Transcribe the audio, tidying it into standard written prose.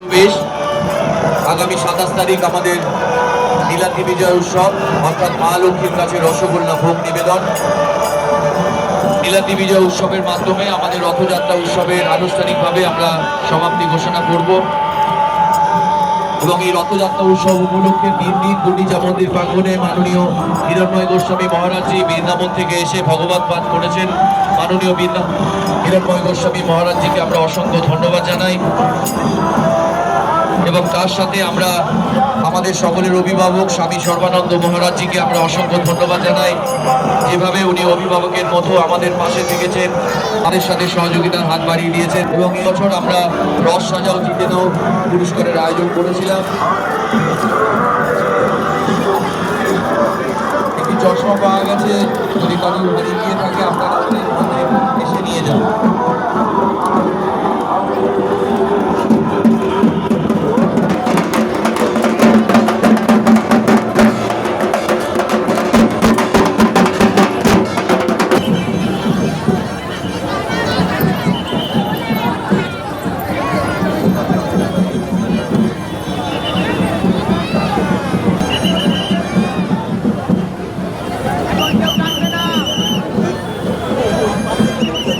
বেশ আগামী 27 তারিখ আমাদের নীলাদ্রি বিজয় উৎসব, অর্থাৎ মা লক্ষ্মীর কাছে রসগোল্লা ভোগ নিবেদন। নীলাদ্রি বিজয় উৎসবের মাধ্যমে আমাদের রথযাত্রা উৎসবের আনুষ্ঠানিকভাবে আমরা সমাপ্তি ঘোষণা করব এবং এই রথযাত্রা উৎসব উপলক্ষে 3 দিন গুন্ডিচা মন্দির প্রাঙ্গণে মাননীয় হিরণময় গোস্বামী মহারাজজি বৃন্দাবন থেকে এসে ভগবত পাঠ করেছেন। মাননীয় হিরণময় গোস্বামী মহারাজজিকে আমরা অসংখ্য ধন্যবাদ জানাই এবং তার সাথে আমরা আমাদের সকলের অভিভাবক স্বামী সর্বানন্দ মহারাজজিকে আমরা অসংখ্য ধন্যবাদ জানাই। যেভাবে উনি অভিভাবকের মতো আমাদের পাশে থেকেছেন, তাদের সাথে সহযোগিতার হাত বাড়িয়ে দিয়েছেন এবং এই বছর আমরা রস সাজাও জিতেনও পুরস্কারের আয়োজন করেছিলাম। একটি চশমা পাওয়া গেছে, যদি কারো হারিয়ে গিয়ে থাকে আপনারা এসে নিয়ে যান।